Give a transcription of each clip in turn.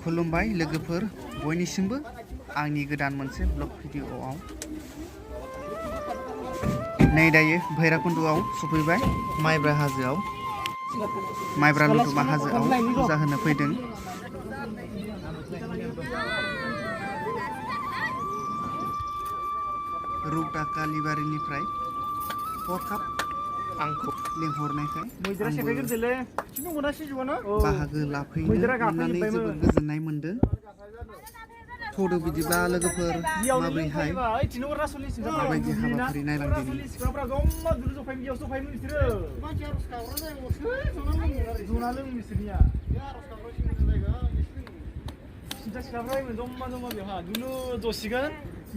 खुलुमबाय लोगोफोर बयनिसिमबो आंनि गोदान मोनसे ब्लग भिडिअआव नै दायो भैरबकुन्दआव सफैबाय माइब्रा हाजोआव माइब्रा लुदुमा हाजोआव फुजा होनो फैदों। रौता कालिबारिनिफ्राय हरखाब आंखौ लिंहरनायखाय बाहागो लाफैनो मोननानै जोबोद गोजोननाय मोनदों। थौदो बिदिब्ला लोगोफोर माबोरैहाय माबायदि हाबाफारि नायलांदिनि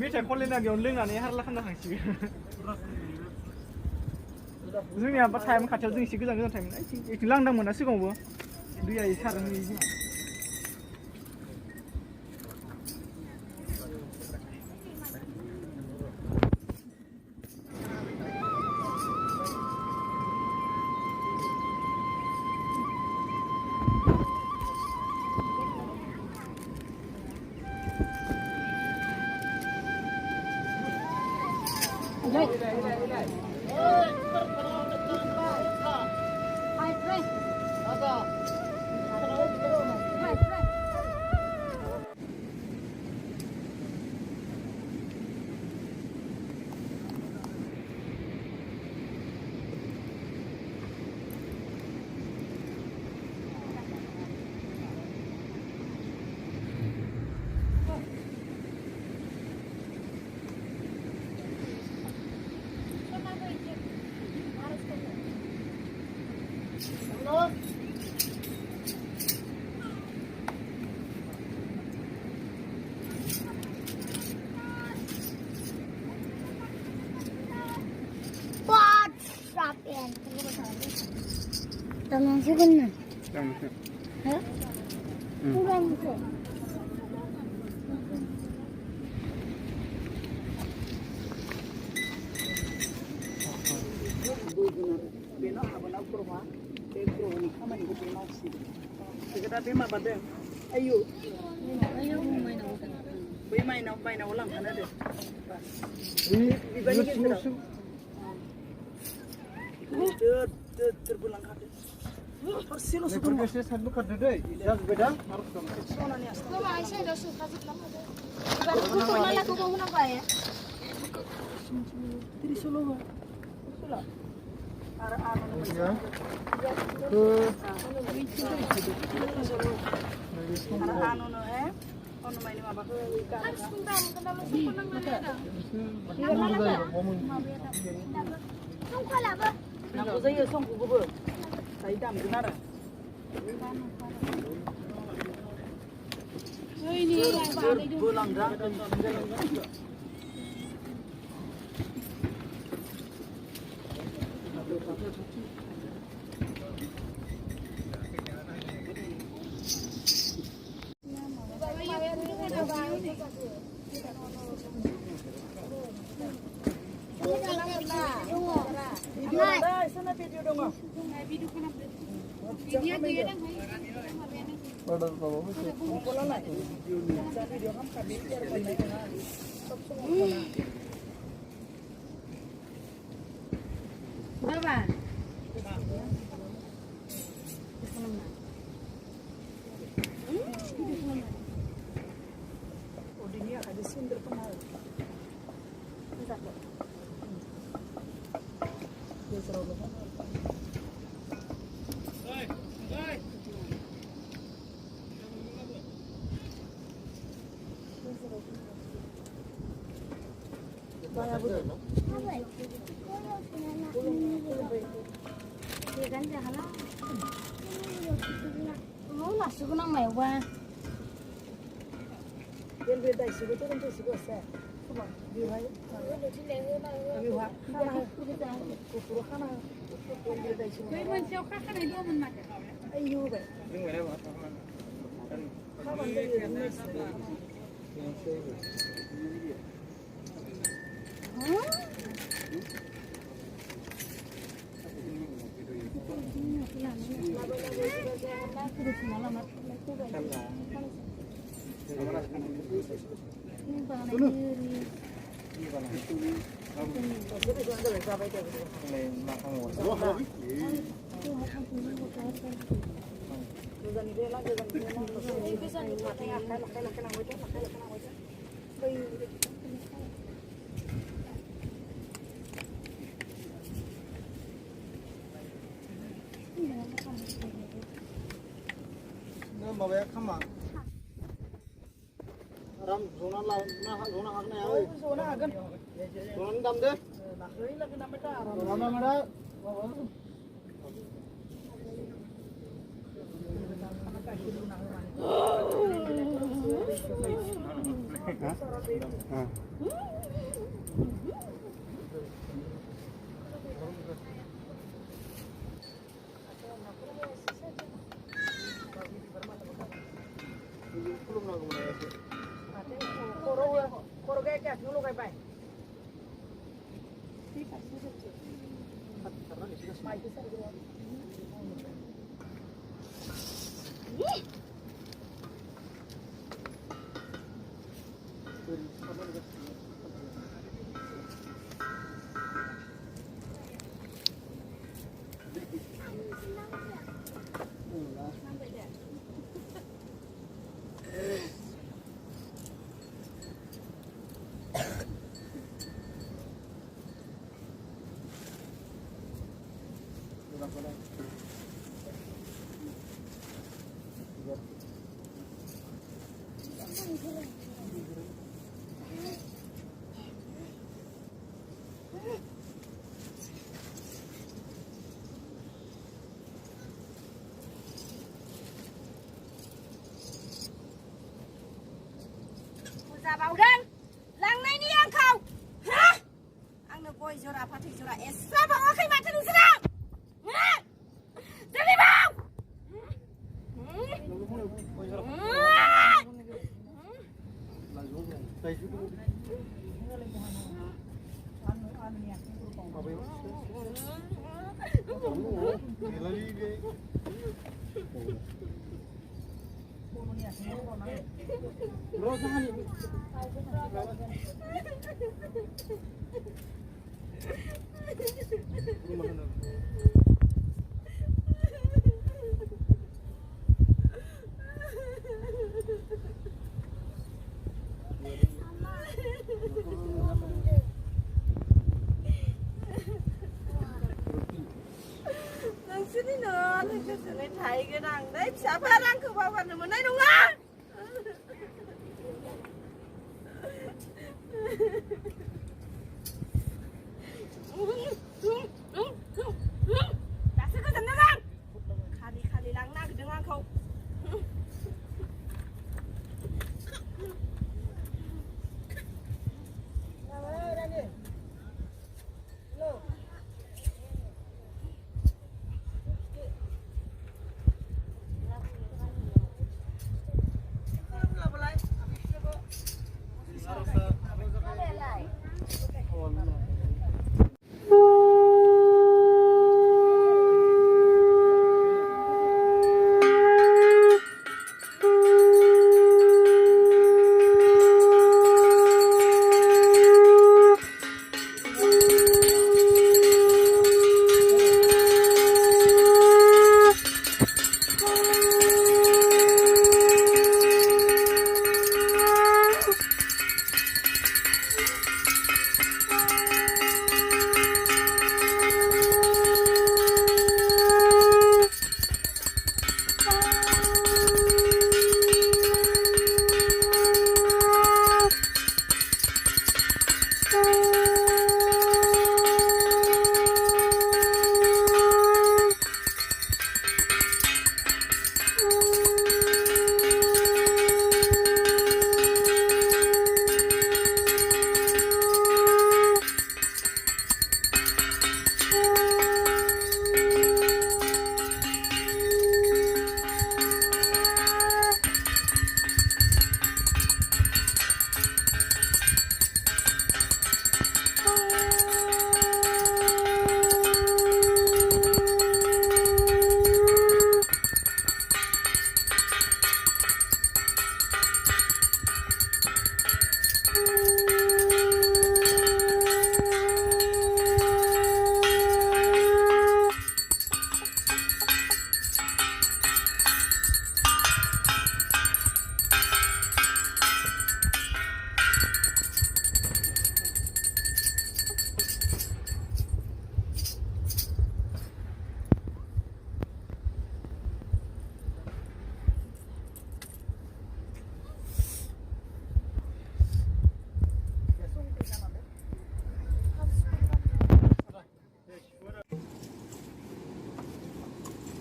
मेथाइ खनलायना बेयावनो लोंनानै हारला खालामना थांसिगोन। जोंनिया टाइम खाथियाव जों एसे गोजान टाइम एसे लांदां मोना सिगाङावबो दैया एसे सारनो Tangan sih kan? Hah? Kurang tu. Bina abang kurma, kurma ni kami ni kita mau sih. Kita bina pada, ayo Mainao. Mainao ulang kan ada. Ini bagi kita. Terbulang kaki. Persilo sudah. Persilo satu kerja deh. Jangan beda. Harus dong. Soalnya ni asal. Mama Aisyah dah suka juga. Ibarat tu mana laku kau nak bayar? Tiri solo. Solo. Ya. Anu no Ono main ni mabak. Harus kundam kenapa suka nang mana? Không khoa là bơ. Nào có giấy ở xong của bơ. Thấy đầm cái nát à? Ơi đi lại vào đây đi. Bơ lằng ra. Video dong ah. Video kenapa? Video tu ya dah. Order apa? Pola nak. Video kamu kami biar boleh. Berapa? Oh dia ada sumber penal. Entar. Dia selalu. Mau masuk nang Maibra. Dia beda sih, betul kan sih bos. Coba lihat. Lihat. Kana kupur kana. Dia beda sih. Kau macam kau kana itu mana? Ayo be. Kawan dia ni. Hah? Maibra kama. Ram zona la zona hakna ya. Zona hakan. Zona dam deh. Nakhoi lagi nama ta. Zona mana? Koro kayak dulu kayak baik. Bảo đen làng này đi ăn không hả ăn được coi cho ra phát thì cho ra sao bảo khi mà cho được sao hả đi đi bảo sini nữa thì sini thấy cái đằng đấy chả phải đang cứ vào gần mà này đúng không đã sẽ có gì nữa không khali lăng na cái đừng ăn không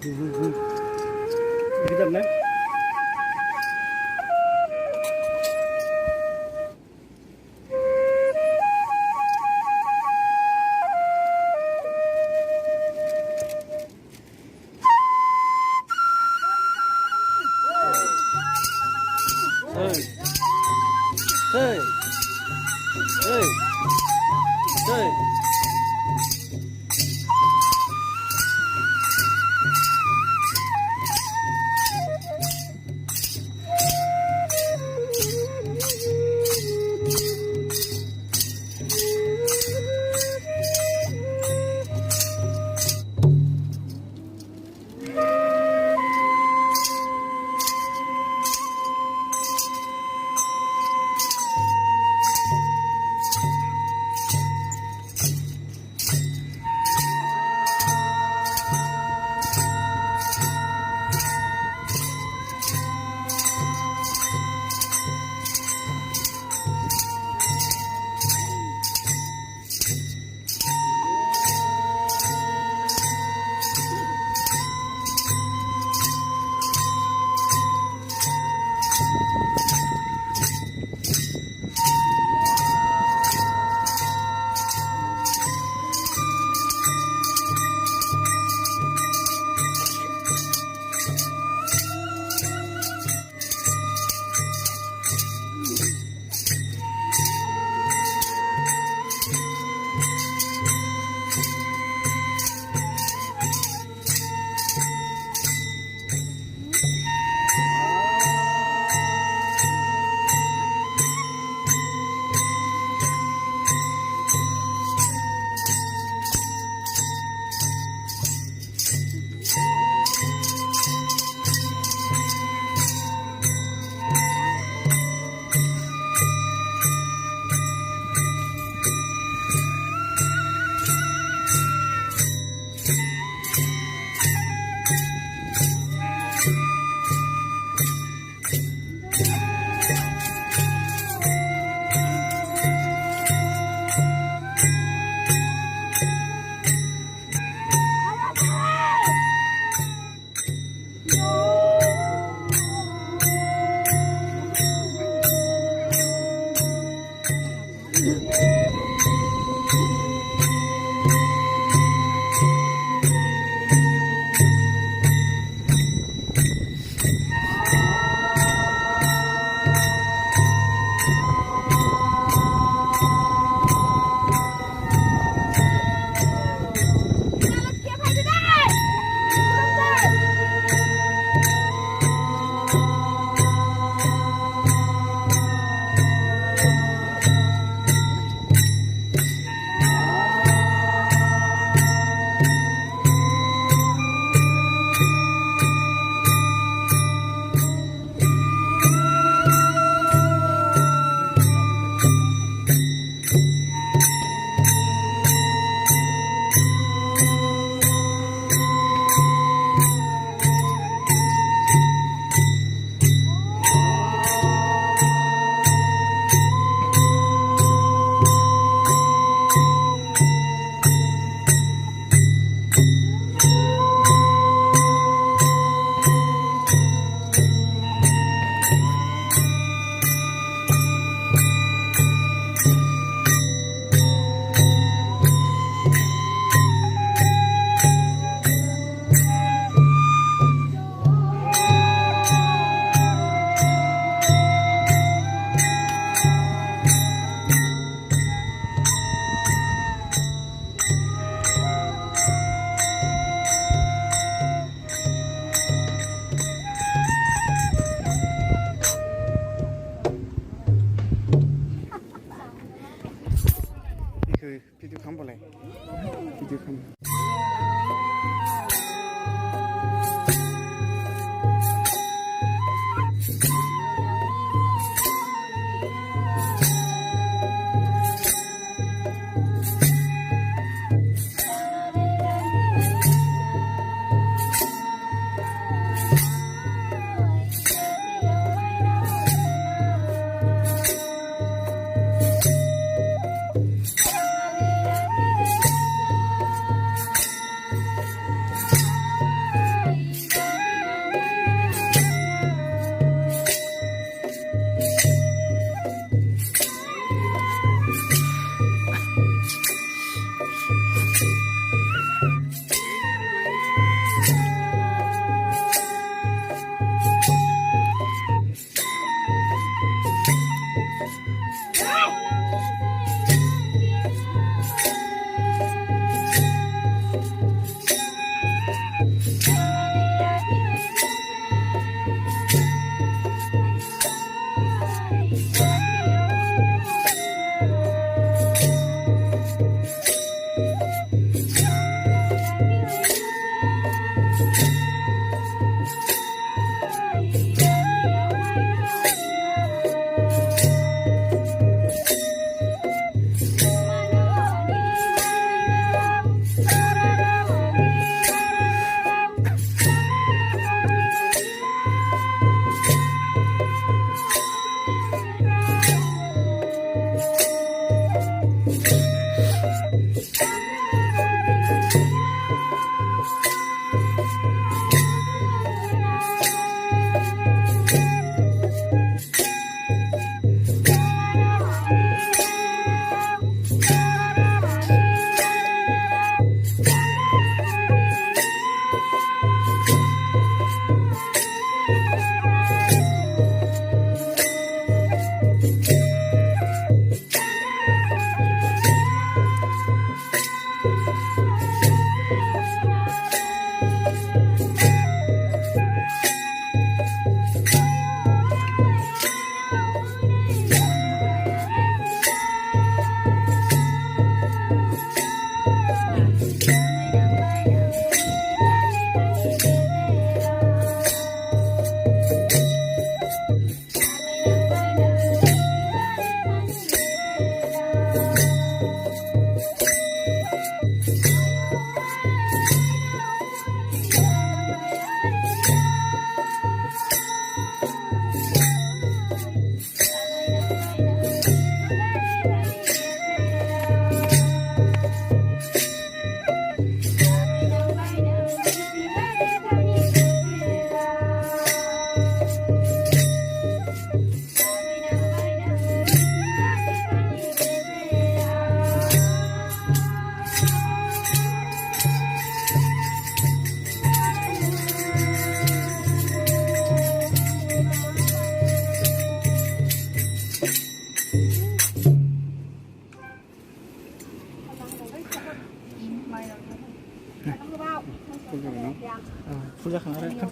Kita benar.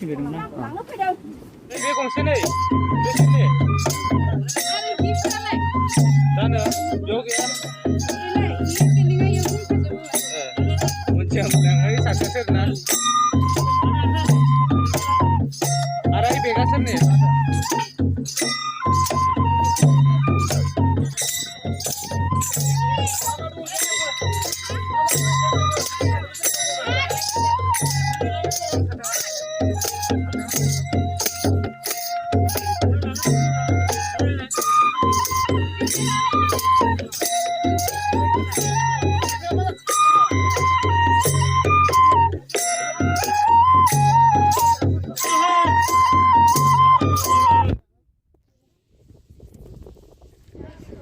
फैबायदोंमोन ना लांनो फैदों बे गंसे नै बे गंसे आरो गिफ्टआलाय जानो बेयाव गैया नै गिफ्ट लिङा इयाव फैजोबो मोनसे लाङै सासे सोरना आरो बे बेगा सोरनि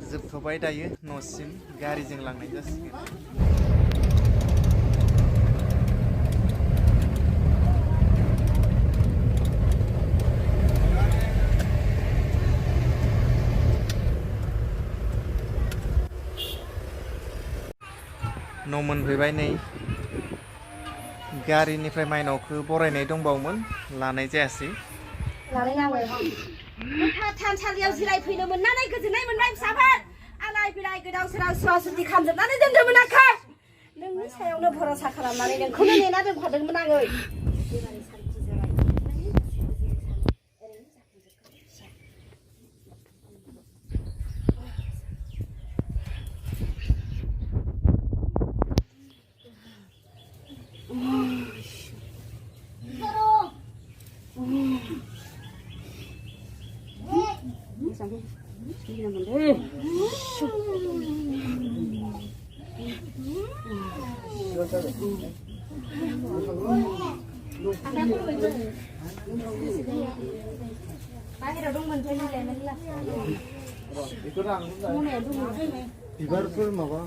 जोबथ'बाय दायो न'सिम गारिजों लांनाय जासिगोन न' मोनफैबाय नै गारिनिफ्राय माइनावखौ बरायनाय दंबावोमोन लानाय जायासै लानाय नांबाय थानसालियाव जिरायफैनो मोननानै गोजोननाय मोनबाय फिसाफोर आलाय बिलाय गोदाव सोराव सुवा सुथि खालामजोबनानै दोनदोंमोन आंखौ नोंनि सायावनो भरसा खालामनानै नोंखौनो नेना दोनखादोंमोन आङो बिबारफोर माबा